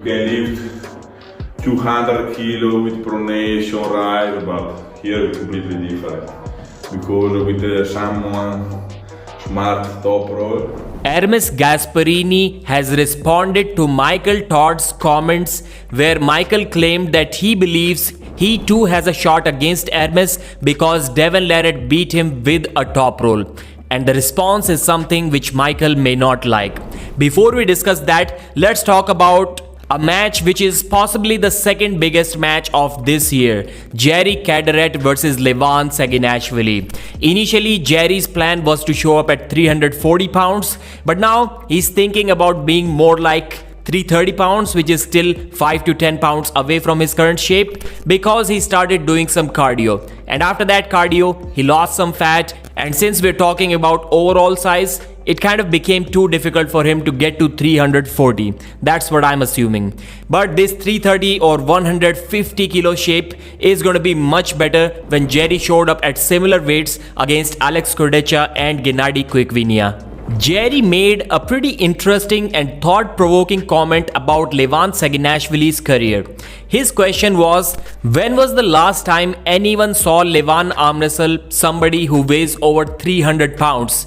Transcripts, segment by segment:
can lift 200 kilo with pronation, right? But here it's completely different because with someone smart top roll. Ermes Gasparini has responded to Michael Todd's comments where Michael claimed that he believes he too has a shot against Ermes because Devon Larratt beat him with a top roll. And the response is something which Michael may not like. Before we discuss that, let's talk about a match which is possibly the second biggest match of this year. Jerry Cadorette versus Levan Saginashvili. Initially, Jerry's plan was to show up at 340 pounds, but now he's thinking about being more like 330 pounds, which is still 5 to 10 pounds away from his current shape because he started doing some cardio. And after that cardio, he lost some fat. And since we're talking about overall size, it kind of became too difficult for him to get to 340. That's what I'm assuming. But this 330 or 150 kilo shape is going to be much better when Jerry showed up at similar weights against Alex Kordecha and Gennady Quickvinia. Jerry made a pretty interesting and thought-provoking comment about Levan Saginashvili's career. His question was, when was the last time anyone saw Levan arm wrestle somebody who weighs over 300 pounds?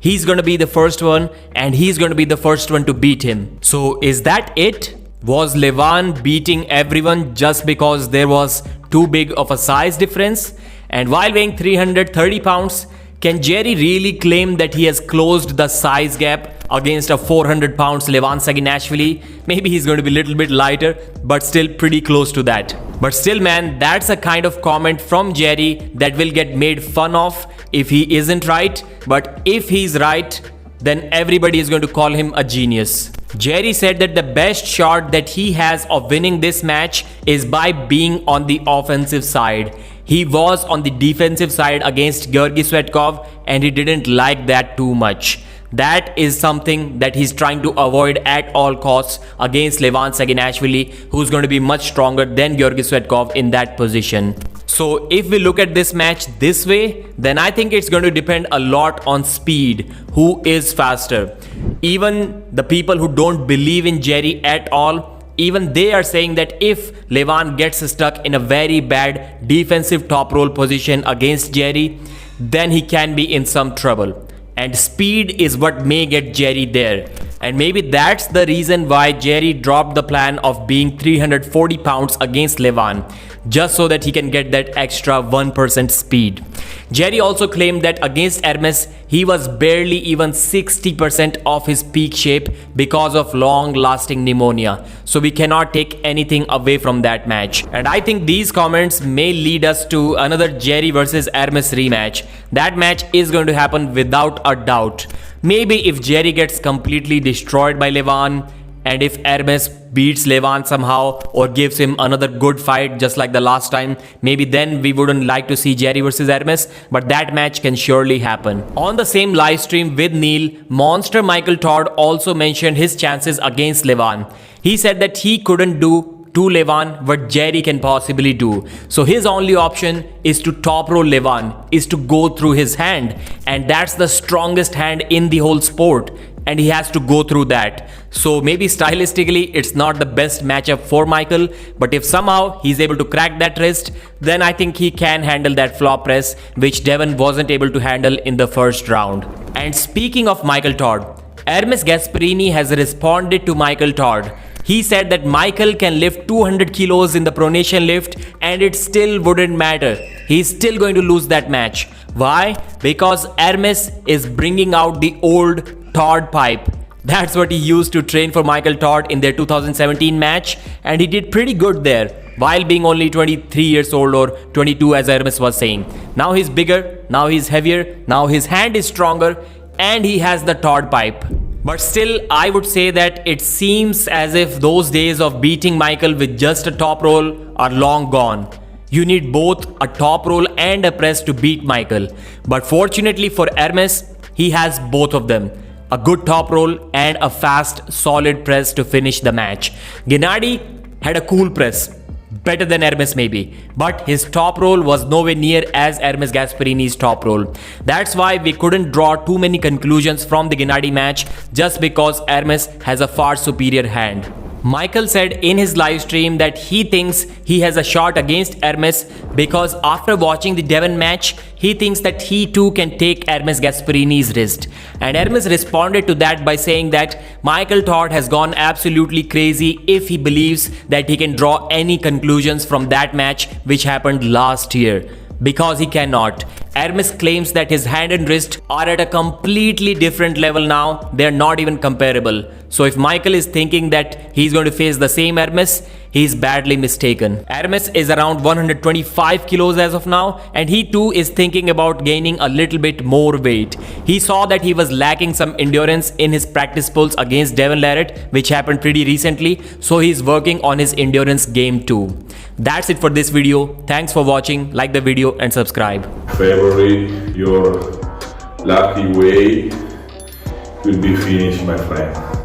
He's going to be the first one and he's going to be the first one to beat him. So is that it? Was Levan beating everyone just because there was too big of a size difference? And while weighing 330 pounds, can Jerry really claim that he has closed the size gap against a 400 pounds Levan Saginashvili? Maybe he's going to be a little bit lighter, but still pretty close to that. But still, man, that's a kind of comment from Jerry that will get made fun of if he isn't right. But if he's right, then everybody is going to call him a genius. Jerry said that the best shot that he has of winning this match is by being on the offensive side. He was on the defensive side against Georgy Svetkov and he didn't like that too much. That is something that he's trying to avoid at all costs against Levan Saginashvili, who's going to be much stronger than Georgy Svetkov in that position. So if we look at this match this way, then I think it's going to depend a lot on speed. Who is faster? Even the people who don't believe in Jerry at all, even they are saying that if Levan gets stuck in a very bad defensive top roll position against Jerry, then he can be in some trouble. And speed is what may get Jerry there. And maybe that's the reason why Jerry dropped the plan of being 340 pounds against Levan, just so that he can get that extra 1% speed. Jerry also claimed that against Ermes, he was barely even 60% of his peak shape because of long-lasting pneumonia. So we cannot take anything away from that match. And I think these comments may lead us to another Jerry versus Ermes rematch. That match is going to happen without a doubt. Maybe if Jerry gets completely destroyed by Levan, and if Ermes beats Levan somehow or gives him another good fight just like the last time, maybe then we wouldn't like to see Jerry versus Ermes, but that match can surely happen. On the same live stream with Neil, Monster Michael Todd also mentioned his chances against Levan. He said that he couldn't do to Levan what Jerry can possibly do. So his only option is to top roll Levan, is to go through his hand, and that's the strongest hand in the whole sport, and he has to go through that. So maybe stylistically it's not the best matchup for Michael, but if somehow he's able to crack that wrist, then I think he can handle that flop press which Devon wasn't able to handle in the first round. And speaking of Michael Todd, Ermes Gasparini has responded to Michael Todd. He said that Michael can lift 200 kilos in the pronation lift and it still wouldn't matter. He's still going to lose that match. Why? Because Ermes is bringing out the old Todd pipe. That's what he used to train for Michael Todd in their 2017 match, and he did pretty good there while being only 23 years old or 22 as Ermes was saying. Now he's bigger, now he's heavier, now his hand is stronger, and he has the Todd pipe. But still, I would say that it seems as if those days of beating Michael with just a top roll are long gone. You need both a top roll and a press to beat Michael. But fortunately for Ermes, he has both of them. A good top roll and a fast, solid press to finish the match. Gennady had a cool press, better than Ermes maybe, but his top roll was nowhere near as Ermes Gasparini's top roll. That's why we couldn't draw too many conclusions from the Gennady match just because Ermes has a far superior hand. Michael said in his live stream that he thinks he has a shot against Ermes because after watching the Devon match, he thinks that he too can take Ermes Gasparini's wrist. And Ermes responded to that by saying that Michael Todd has gone absolutely crazy if he believes that he can draw any conclusions from that match which happened last year. Because he cannot. Ermes claims that his hand and wrist are at a completely different level now. They are not even comparable. So if Michael is thinking that he's going to face the same Ermes, he's badly mistaken. Ermes is around 125 kilos as of now, and he too is thinking about gaining a little bit more weight. He saw that he was lacking some endurance in his practice pulls against Devon Larratt, which happened pretty recently, so he's working on his endurance game too. That's it for this video. Thanks for watching. Like the video and subscribe. February, your lucky way will be finished, my friend.